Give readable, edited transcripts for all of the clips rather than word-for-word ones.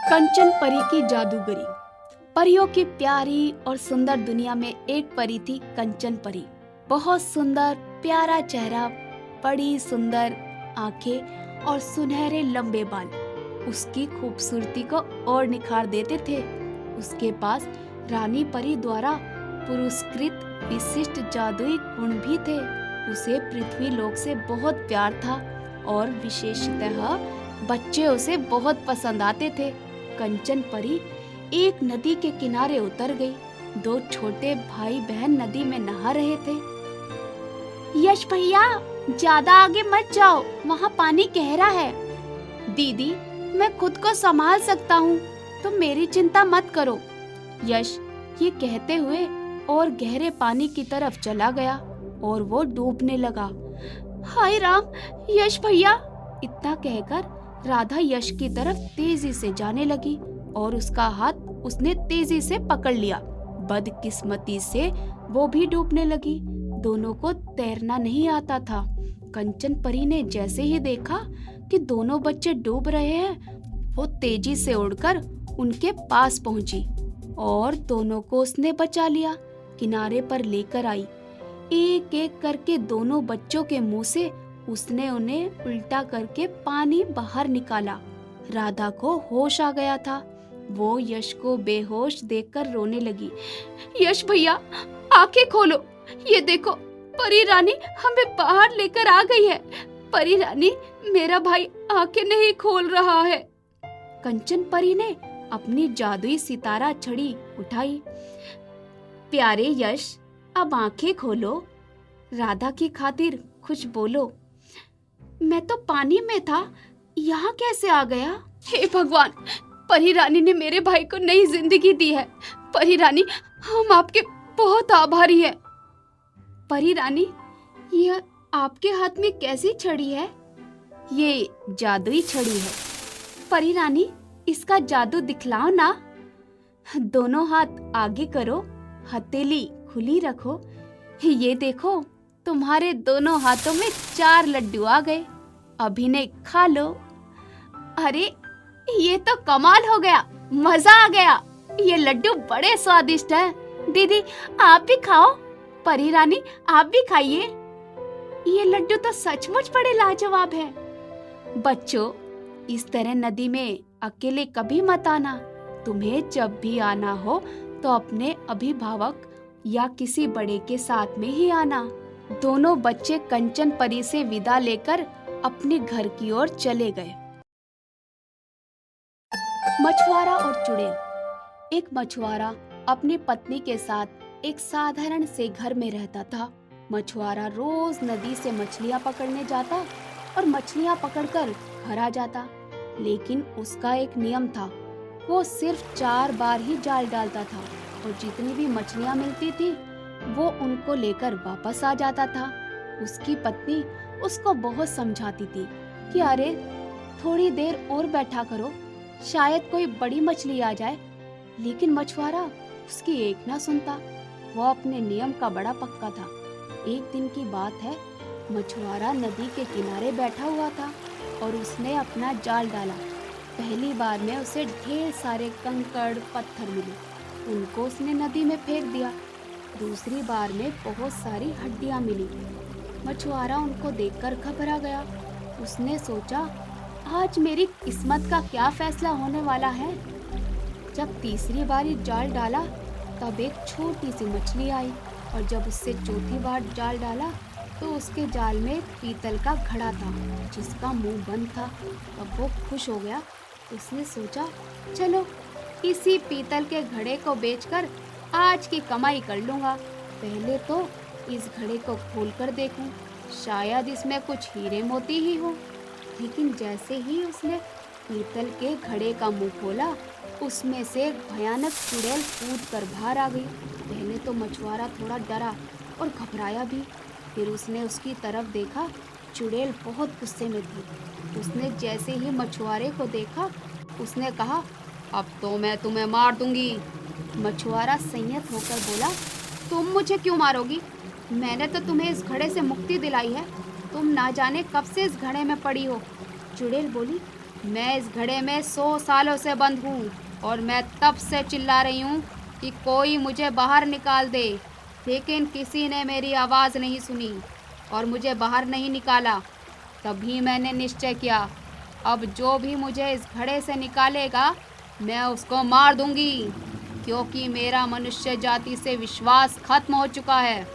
कंचन परी की जादूगरी। परियों की प्यारी और सुंदर दुनिया में एक परी थी, कंचन परी। बहुत सुंदर, प्यारा चेहरा, बड़ी सुंदर आंखें और सुनहरे लंबे बाल उसकी खूबसूरती को और निखार देते थे। उसके पास रानी परी द्वारा पुरस्कृत विशिष्ट जादुई गुण भी थे। उसे पृथ्वी लोक से बहुत प्यार था और विशेषतः बच्चे उसे बहुत पसंद आते थे। कंचन परी एक नदी के किनारे उतर गई। दो छोटे भाई बहन नदी में नहा रहे थे। यश भैया, ज्यादा आगे मत जाओ, वहाँ पानी गहरा है। दीदी, मैं खुद को संभाल सकता हूँ, तुम मेरी चिंता मत करो। यश ये कहते हुए और गहरे पानी की तरफ चला गया और वो डूबने लगा। हाय राम, यश भैया! इतना कहकर राधा यश की तरफ तेजी से जाने लगी और उसका हाथ उसने तेजी से पकड़ लिया। बदकिस्मती से वो भी डूबने लगी। दोनों को तैरना नहीं आता था। कंचन परी ने जैसे ही देखा कि दोनों बच्चे डूब रहे हैं, वो तेजी से उड़कर उनके पास पहुंची और दोनों को उसने बचा लिया। किनारे पर लेकर आई। एक एक करके दोनों बच्चों के मुंह से उसने उन्हें उल्टा करके पानी बाहर निकाला। राधा को होश आ गया था। वो यश को बेहोश देखकर रोने लगी। यश भैया, आंखें खोलो, ये देखो, परी रानी हमें बाहर लेकर आ गई है। परी रानी, मेरा भाई आंखें नहीं खोल रहा है। कंचन परी ने अपनी जादुई सितारा छड़ी उठाई। प्यारे यश, अब आंखें खोलो, राधा की खातिर कुछ बोलो। मैं तो पानी में था, यहाँ कैसे आ गया? हे भगवान, परी रानी ने मेरे भाई को नई जिंदगी दी है। परी रानी, हम आपके बहुत आभारी हैं। परी रानी, यह आपके हाथ में कैसी छड़ी है? ये जादुई छड़ी है। परी रानी, इसका जादू दिखलाओ ना। दोनों हाथ आगे करो, हथेली खुली रखो। ये देखो, तुम्हारे दोनों हाथों में 4 लड्डू आ गए। अब इन्हें खा लो। अरे, ये तो कमाल हो गया, मजा आ गया। ये लड्डू बड़े स्वादिष्ट हैं। दीदी, आप भी खाओ। परी रानी, आप भी खाइए। ये लड्डू तो सचमुच बड़े लाजवाब हैं। बच्चों, इस तरह नदी में अकेले कभी मत आना। तुम्हें जब भी आना हो तो अपने अभिभावक या किसी बड़े के साथ में ही आना। दोनों बच्चे कंचन परी से विदा लेकर अपने घर की ओर चले गए। मछुआरा और चुड़ैल। एक मछुआरा अपनी पत्नी के साथ एक साधारण से घर में रहता था। मछुआरा रोज नदी से मछलियां पकड़ने जाता और मछलियां पकड़कर घर आ जाता। लेकिन उसका एक नियम था, वो सिर्फ 4 बार ही जाल डालता था और जितनी भी मछलियां मिलती थी वो उनको लेकर वापस आ जाता था। उसकी पत्नी उसको बहुत समझाती थी कि अरे, थोड़ी देर और बैठा करो, शायद कोई बड़ी मछली आ जाए। लेकिन मछुआरा उसकी एक ना सुनता। वो अपने नियम का बड़ा पक्का था। एक दिन की बात है, मछुआरा नदी के किनारे बैठा हुआ था और उसने अपना जाल डाला। पहली बार में उसे ढेर सारे कंकड़ पत्थर मिले। उनको उसने नदी में फेंक दिया। दूसरी बार में बहुत सारी हड्डियां मिली। मछुआरा उनको देखकर घबरा गया। उसने सोचा, आज मेरी किस्मत का क्या फैसला होने वाला है। जब तीसरी बार जाल डाला तब एक छोटी सी मछली आई और जब उससे चौथी बार जाल डाला तो उसके जाल में पीतल का घड़ा था जिसका मुंह बंद था। अब वो खुश हो गया। उसने सोचा, चलो इसी पीतल के घड़े को बेचकर आज की कमाई कर लूँगा। पहले तो इस घड़े को खोलकर देखूं, शायद इसमें कुछ हीरे मोती ही हो। लेकिन जैसे ही उसने पीतल के घड़े का मुंह खोला, उसमें से एक भयानक चुड़ैल कूद कर बाहर आ गई। पहले तो मछुआरा थोड़ा डरा और घबराया भी। फिर उसने उसकी तरफ देखा। चुड़ैल बहुत गुस्से में थी। उसने जैसे ही मछुआरे को देखा, उसने कहा, अब तो मैं तुम्हें मार दूंगी। मछुआरा संयत होकर बोला, तुम मुझे क्यों मारोगी? मैंने तो तुम्हें इस घड़े से मुक्ति दिलाई है। तुम ना जाने कब से इस घड़े में पड़ी हो। चुड़ैल बोली, मैं इस घड़े में 100 सालों से बंद हूँ और मैं तब से चिल्ला रही हूँ कि कोई मुझे बाहर निकाल दे, लेकिन किसी ने मेरी आवाज़ नहीं सुनी और मुझे बाहर नहीं निकाला। तभी मैंने निश्चय किया, अब जो भी मुझे इस घड़े से निकालेगा, मैं उसको मार दूंगी, क्योंकि मेरा मनुष्य जाति से विश्वास खत्म हो चुका है।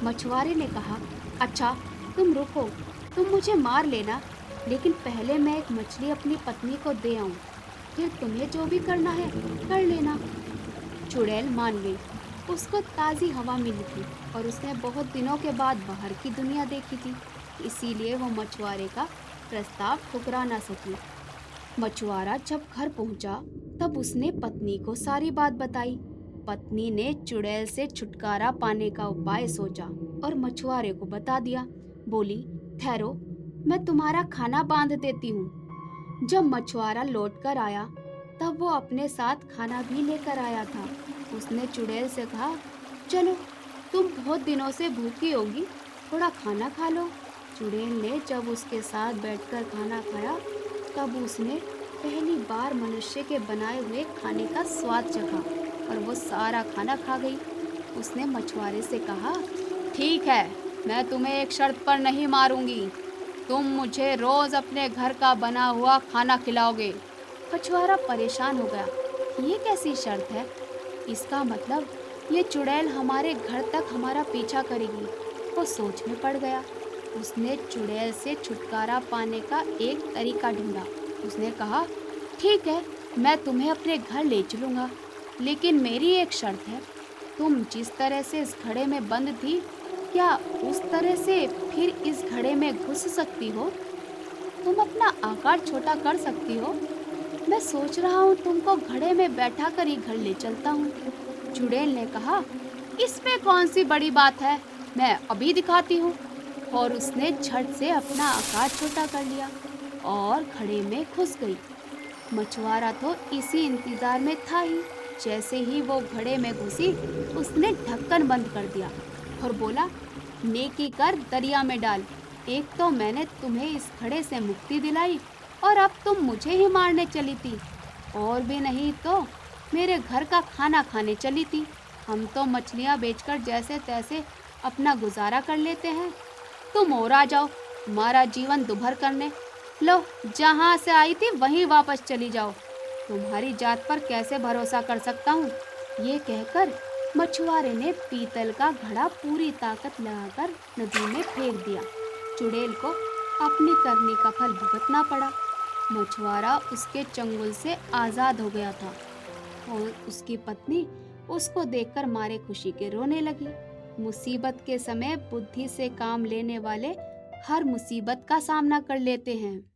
मछुआरे ने कहा, अच्छा तुम रुको, तुम मुझे मार लेना, लेकिन पहले मैं एक मछली अपनी पत्नी को दे आऊं, फिर तुम्हें जो भी करना है कर लेना। चुड़ैल मान गई। उसको ताज़ी हवा मिली थी और उसने बहुत दिनों के बाद बाहर की दुनिया देखी थी, इसीलिए वो मछुआरे का प्रस्ताव ठुकरा ना सकी। मछुआरा जब घर पहुंचा तब उसने पत्नी को सारी बात बताई। पत्नी ने चुड़ैल से छुटकारा पाने का उपाय सोचा और मछुआरे को बता दिया। बोली, ठहरो, मैं तुम्हारा खाना बांध देती हूँ। जब मछुआरा लौट कर आया तब वो अपने साथ खाना भी लेकर आया था। उसने चुड़ैल से कहा, चलो, तुम बहुत दिनों से भूखी होगी, थोड़ा खाना खा लो। चुड़ैल ने जब उसके साथ बैठकर खाना खाया तब उसने पहली बार मनुष्य के बनाए हुए खाने का स्वाद चखा और वो सारा खाना खा गई। उसने मछुआरे से कहा, ठीक है, मैं तुम्हें एक शर्त पर नहीं मारूंगी, तुम मुझे रोज अपने घर का बना हुआ खाना खिलाओगे। मछुआरा परेशान हो गया, ये कैसी शर्त है? इसका मतलब ये चुड़ैल हमारे घर तक हमारा पीछा करेगी। वो सोच में पड़ गया। उसने चुड़ैल से छुटकारा पाने का एक तरीका ढूंढा। उसने कहा, ठीक है, मैं तुम्हें अपने घर ले चलूँगा, लेकिन मेरी एक शर्त है, तुम जिस तरह से इस घड़े में बंद थी, क्या उस तरह से फिर इस घड़े में घुस सकती हो? तुम अपना आकार छोटा कर सकती हो? मैं सोच रहा हूँ तुमको घड़े में बैठा कर ही घर ले चलता हूँ। चुड़ैल ने कहा, इसमें कौन सी बड़ी बात है, मैं अभी दिखाती हूँ। और उसने झट से अपना आकार छोटा कर लिया और घड़े में घुस गई। मछुआरा तो इसी इंतजार में था ही। जैसे ही वो घड़े में घुसी, उसने ढक्कन बंद कर दिया और बोला, नेकी कर दरिया में डाल। एक तो मैंने तुम्हें इस घड़े से मुक्ति दिलाई और अब तुम मुझे ही मारने चली थी, और भी नहीं तो मेरे घर का खाना खाने चली थी। हम तो मछलियाँ बेचकर जैसे तैसे अपना गुजारा कर लेते हैं, तुम और आ जाओ तुम्हारा जीवन दुभर करने। लो, जहाँ से आई थी वहीं वापस चली जाओ, तुम्हारी जात पर कैसे भरोसा कर सकता हूँ। ये कहकर मछुआरे ने पीतल का घड़ा पूरी ताकत लगाकर नदी में फेंक दिया। चुड़ैल को अपनी करनी का फल भुगतना पड़ा। मछुआरा उसके चंगुल से आज़ाद हो गया था और उसकी पत्नी उसको देखकर मारे खुशी के रोने लगी। मुसीबत के समय बुद्धि से काम लेने वाले हर मुसीबत का सामना कर लेते हैं।